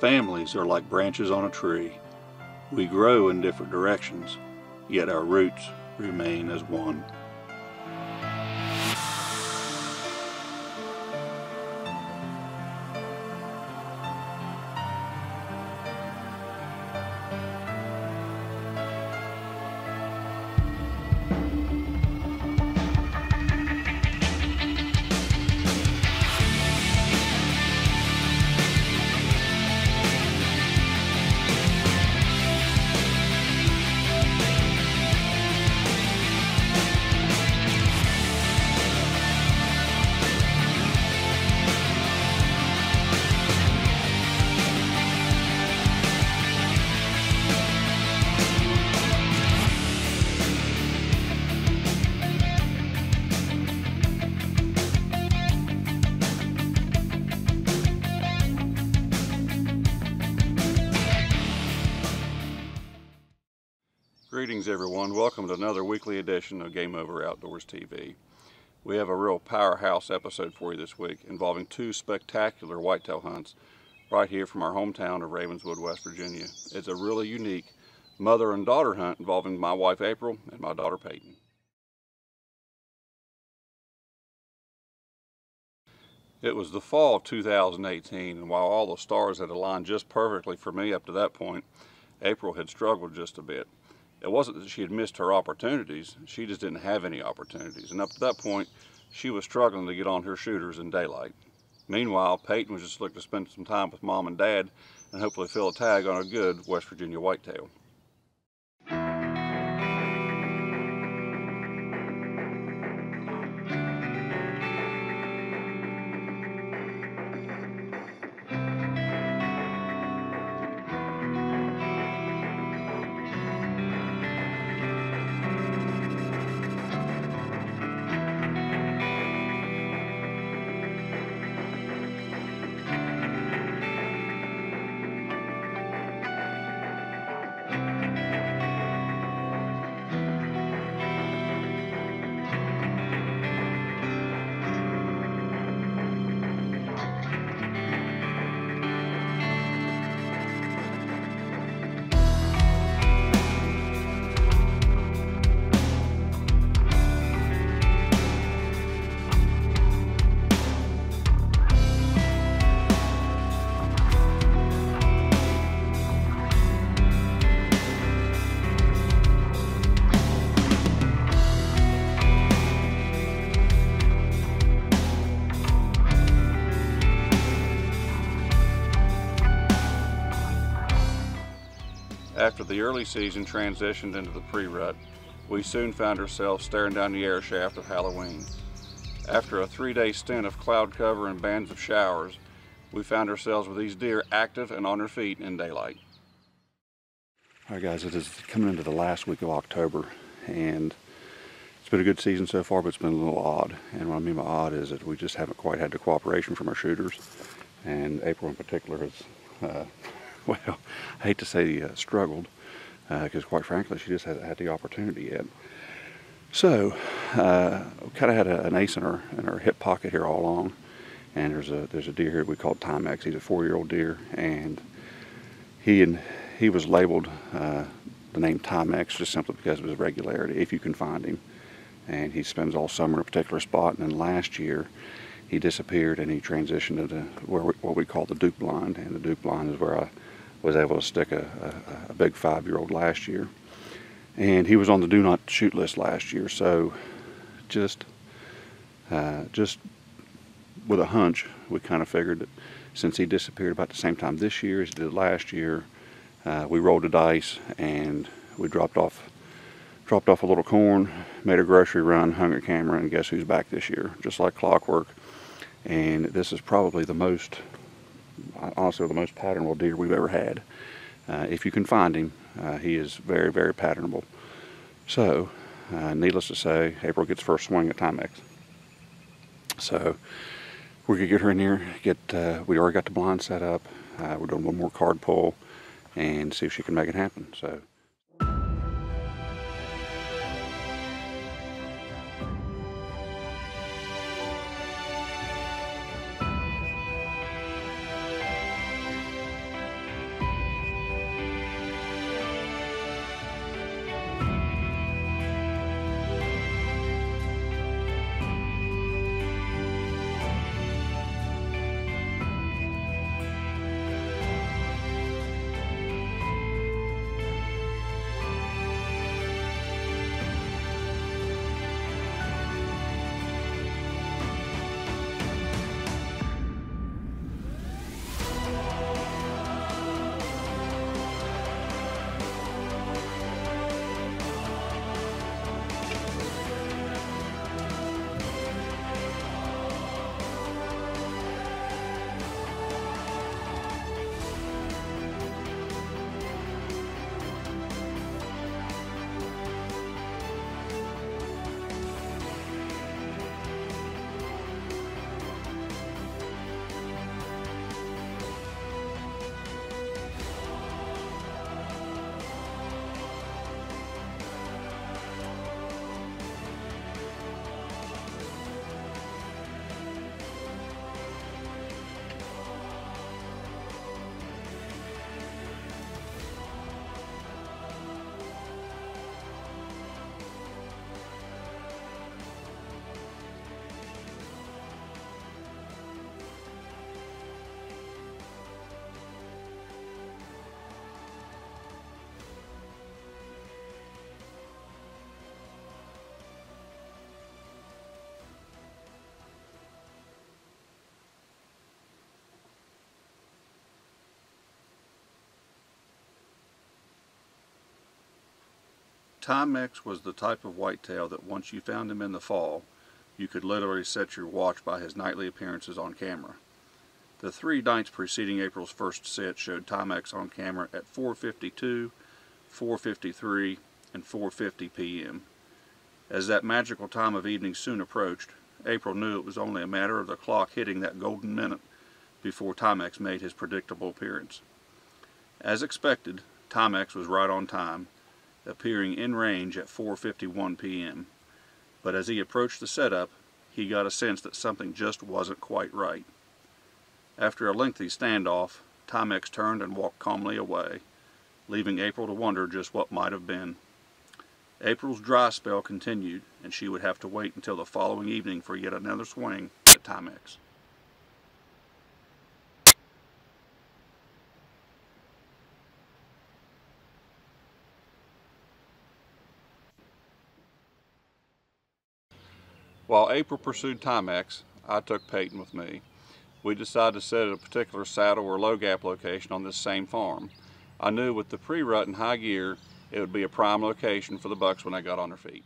Families are like branches on a tree. We grow in different directions, yet our roots remain as one. Greetings everyone, welcome to another weekly edition of Game Over Outdoors TV. We have a real powerhouse episode for you this week involving two spectacular whitetail hunts right here from our hometown of Ravenswood, West Virginia. It's a really unique mother and daughter hunt involving my wife April and my daughter Peyton. It was the fall of 2018, and while all the stars had aligned just perfectly for me up to that point, April had struggled just a bit. It wasn't that she had missed her opportunities, she just didn't have any opportunities. And up to that point, she was struggling to get on her shooters in daylight. Meanwhile, Peyton was just looking to spend some time with Mom and Dad and hopefully fill a tag on a good West Virginia whitetail. After the early season transitioned into the pre-rut, we soon found ourselves staring down the air shaft of Halloween. After a 3-day stint of cloud cover and bands of showers, we found ourselves with these deer active and on their feet in daylight. All right guys, it is coming into the last week of October, and it's been a good season so far, but it's been a little odd. And what I mean by odd is that we just haven't quite had the cooperation from our shooters, and April in particular has well, I hate to say struggled, because quite frankly, she just hasn't had the opportunity yet. So, we kind of had an ace in our hip pocket here all along, and there's a deer here we call Timex. He's a 4-year-old deer, and he was labeled the name Timex just simply because of his regularity, if you can find him. And he spends all summer in a particular spot, and then last year he disappeared and he transitioned into what we call the Duke blind, and the Duke blind is where I was able to stick a big 5-year-old last year. And he was on the do not shoot list last year, so just with a hunch, we kind of figured that since he disappeared about the same time this year as he did last year, we rolled the dice and we dropped off a little corn, made a grocery run, hung a camera, and guess who's back this year, just like clockwork. And this is probably honestly the most patternable deer we've ever had. If you can find him, he is very, very patternable. So, needless to say, April gets first swing at Timex. So, we're gonna get her in here. We already got the blind set up. We're doing one more card pull and see if she can make it happen. So. Timex was the type of whitetail that once you found him in the fall, you could literally set your watch by his nightly appearances on camera. The 3 nights preceding April's first sit showed Timex on camera at 4:52, 4:53, and 4:50 p.m. As that magical time of evening soon approached, April knew it was only a matter of the clock hitting that golden minute before Timex made his predictable appearance. As expected, Timex was right on time, appearing in range at 4:51 p.m. But as he approached the setup, he got a sense that something just wasn't quite right. After a lengthy standoff, Timex turned and walked calmly away, leaving April to wonder just what might have been. April's dry spell continued, and she would have to wait until the following evening for yet another swing at Timex. While April pursued Timex, I took Peyton with me. We decided to set at a particular saddle or low gap location on this same farm. I knew with the pre-rut in high gear, it would be a prime location for the bucks when they got on their feet.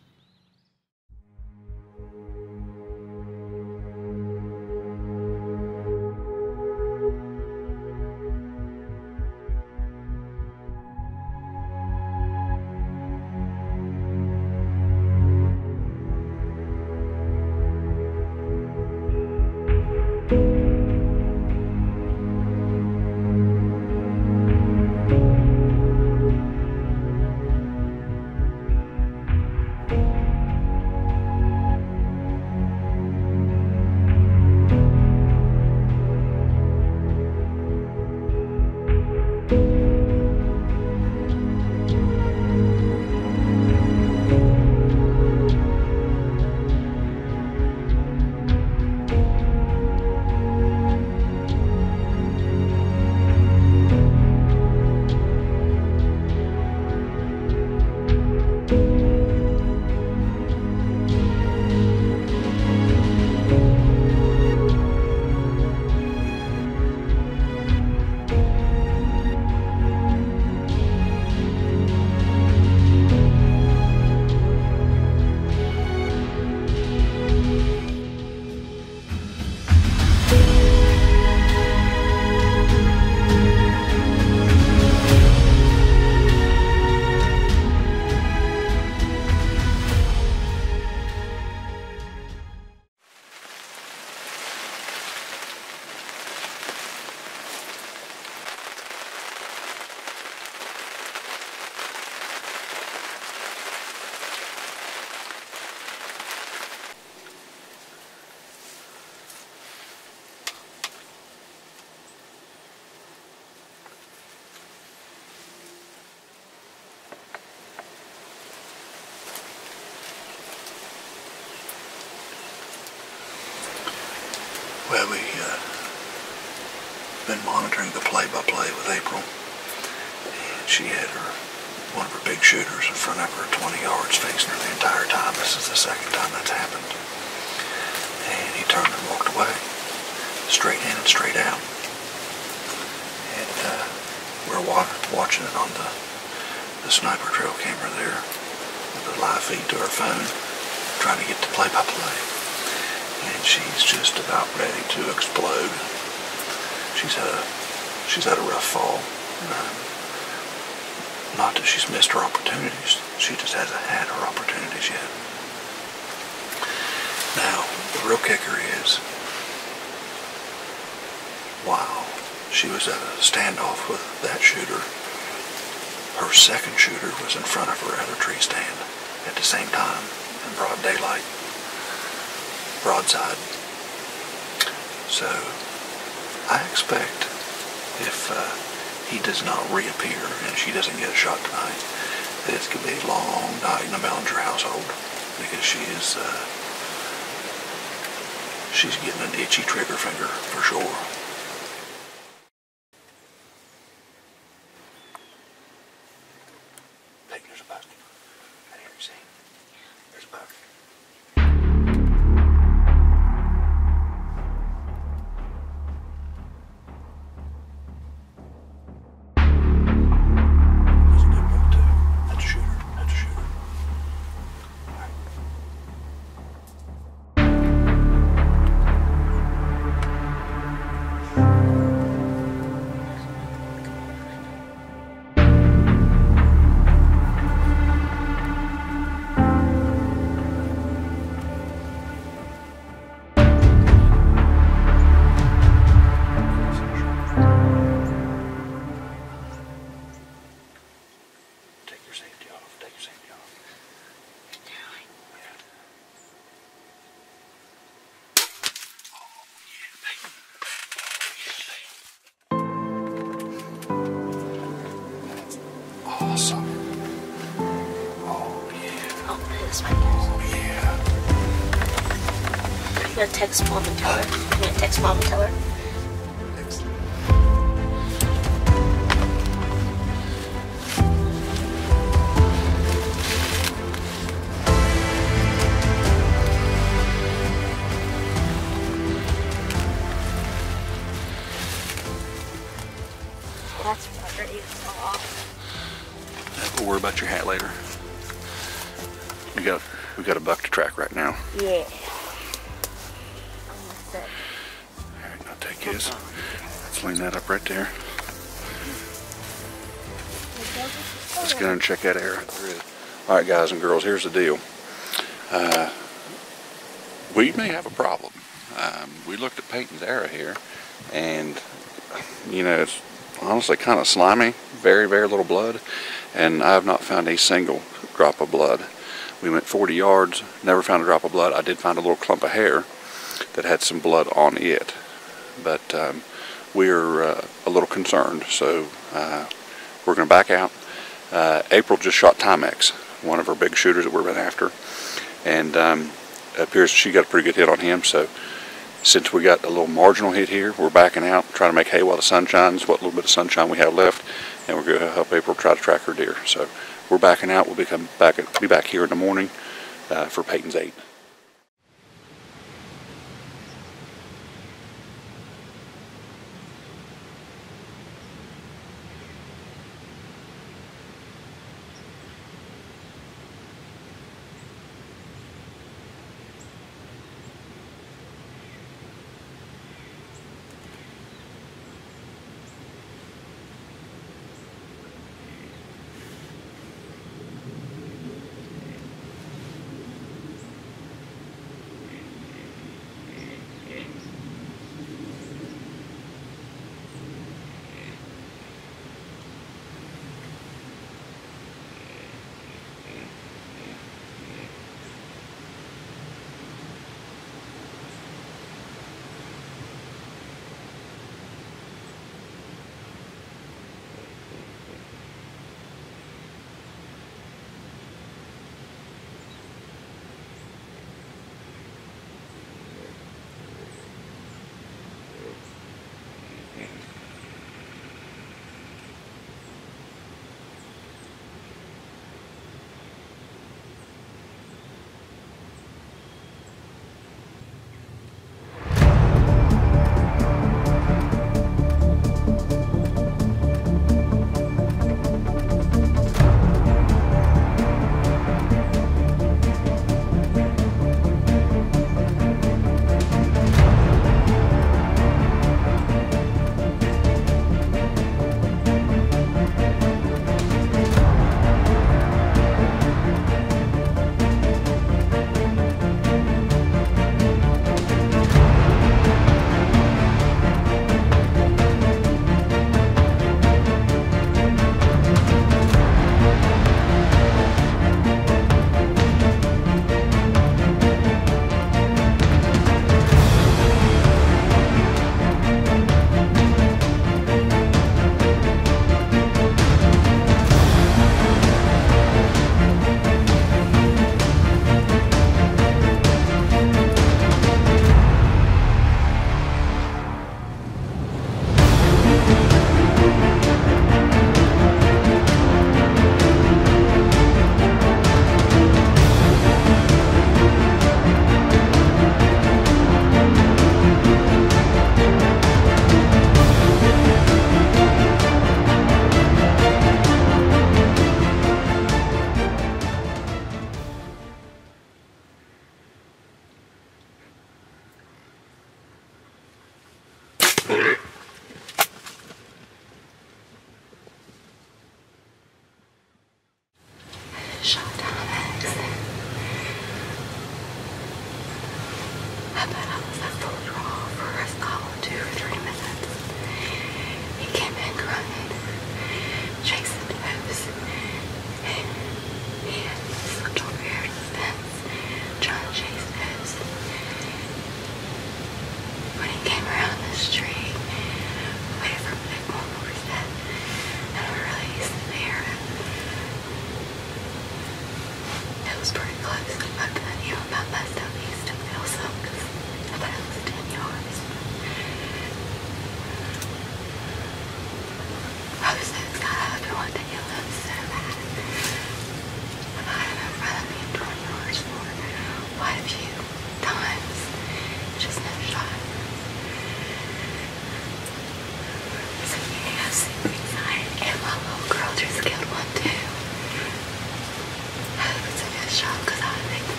Well, we've been monitoring the play-by-play with April, and she had one of her big shooters in front of her 20 yards facing her the entire time. This is the second time that's happened. And he turned and walked away, straight in and straight out. And we're watching it on the sniper trail camera there with the live feed to her phone, trying to get the play-by-play. And she's just about ready to explode. She's had a rough fall. Not that she's missed her opportunities. She just hasn't had her opportunities yet. Now, the real kicker is, while she was at a standoff with that shooter, her second shooter was in front of her other tree stand at the same time in broad daylight. Broadside. So I expect if he does not reappear and she doesn't get a shot tonight, that it's going to be a long night in the Bellinger household, because she's getting an itchy trigger finger for sure. There's a buck. Right here, you see? There's a buck. this one. Oh, yeah. I'm gonna text Mom and tell her. I'm gonna text Mom and tell her. Excellent. That's ready to fall off. We'll worry about your hat later. We got a buck to track right now. Yeah. All right, I'll take his. Let's lean that up right there. Let's go and check that area. All right, guys and girls, here's the deal. We may have a problem. We looked at Peyton's arrow here, and you know, it's honestly kind of slimy, very, very little blood, and I have not found a single drop of blood. We went 40 yards, never found a drop of blood. I did find a little clump of hair that had some blood on it, but we're a little concerned, so we're going to back out. April just shot Timex, one of her big shooters that we've been after, and it appears she got a pretty good hit on him, so since we got a little marginal hit here, we're backing out, trying to make hay while the sun shines, what little bit of sunshine we have left, and we're going to help April try to track her deer. So we're backing out. We'll be back here in the morning for Peyton's 8.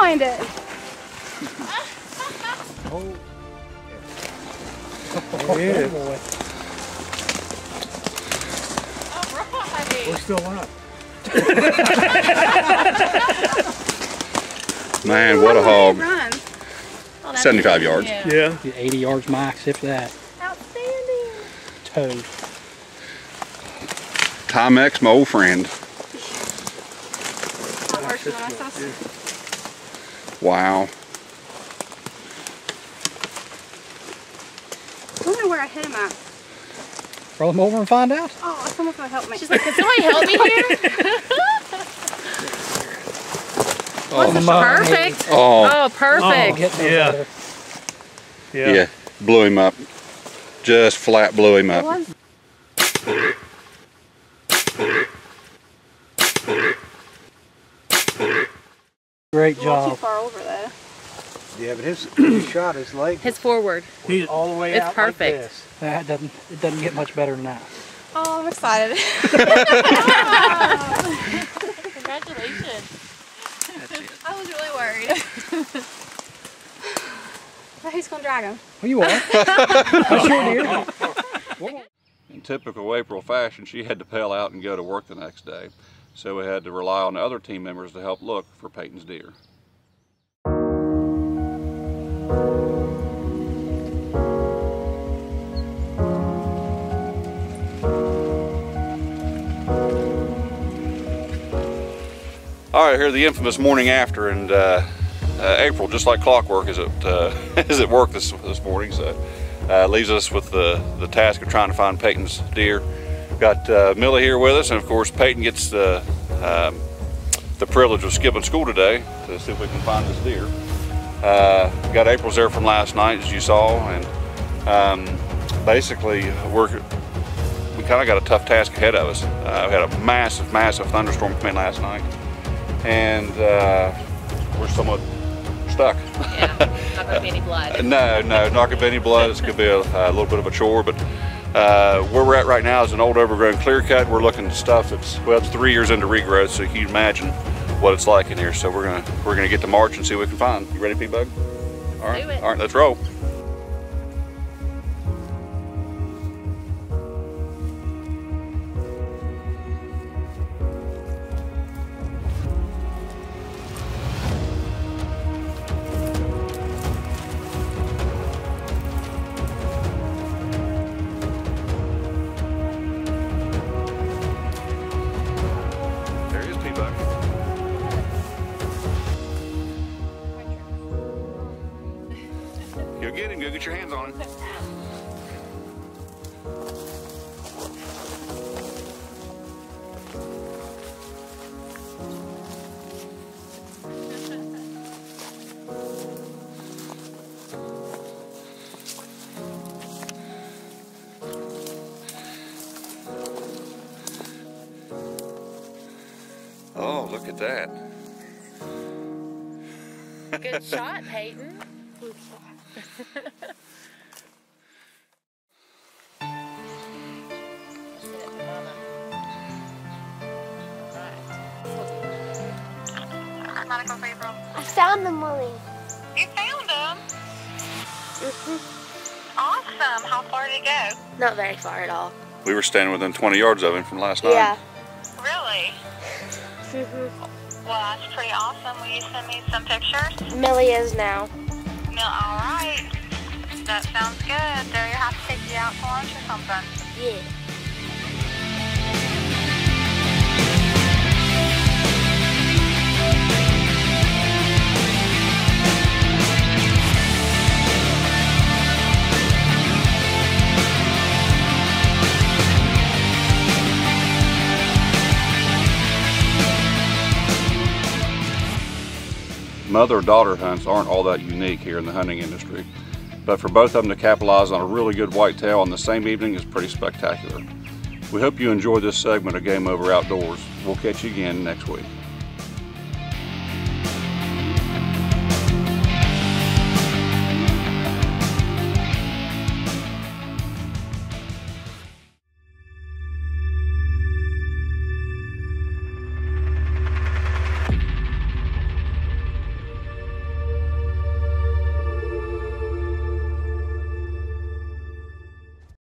find it. Oh. There it is. Boy. We're still up. Man, what a hog. Run. Oh, that's 75 yards. Yeah. 80 yards max, if that. Outstanding. Toad. Timex, my old friend. Not worse than I saw. Wow. I wonder where I hit him at. Roll him over and find out. Oh, someone's gonna help me. She's like, can somebody help me here? Perfect. Oh, Oh, perfect. Get no Yeah. better. yeah. Blew him up. Just flat blew him It up. was. Great A little too job. far over though. Yeah, but his shot is like His forward. he's all the way It's out perfect. like this. That doesn't. It doesn't get much better than that. Oh, I'm excited. Congratulations. I was really worried. Who's gonna drag him? Well, you are. I sure did. In typical April fashion, she had to bail out and go to work the next day. So we had to rely on the other team members to help look for Peyton's deer. All right, here the infamous morning after, and April, just like clockwork, is at work this morning. So leaves us with the task of trying to find Peyton's deer. Got Millie here with us, and of course Peyton gets the privilege of skipping school today to see if we can find this deer. Got April's there from last night, as you saw, and basically we kind of got a tough task ahead of us. We had a massive thunderstorm come in last night, and we're somewhat stuck. Yeah, not gonna be any blood. No, not gonna be any blood. It's gonna be a little bit of a chore, but where we're at right now is an old overgrown clear cut. We're looking at stuff that's, well, it's 3 years into regrowth, so you can imagine what it's like in here. So we're gonna get to March and see what we can find. You ready, P-Bug? All right, Do it. all right, let's roll. There he is, P-Bug. Go get him, go get your hands on him. Oh, look at that. Good shot, Peyton. I found them, Molly. You found them? Awesome. How far did it go? Not very far at all. We were standing within 20 yards of him from last night. Yeah. Really? Well, that's pretty awesome. Will you send me some pictures? Millie is now. No, all right. That sounds good. Do you have to take you out to lunch or something? Yeah. Mother-daughter hunts aren't all that unique here in the hunting industry, but for both of them to capitalize on a really good whitetail on the same evening is pretty spectacular. We hope you enjoyed this segment of Game Over Outdoors. We'll catch you again next week.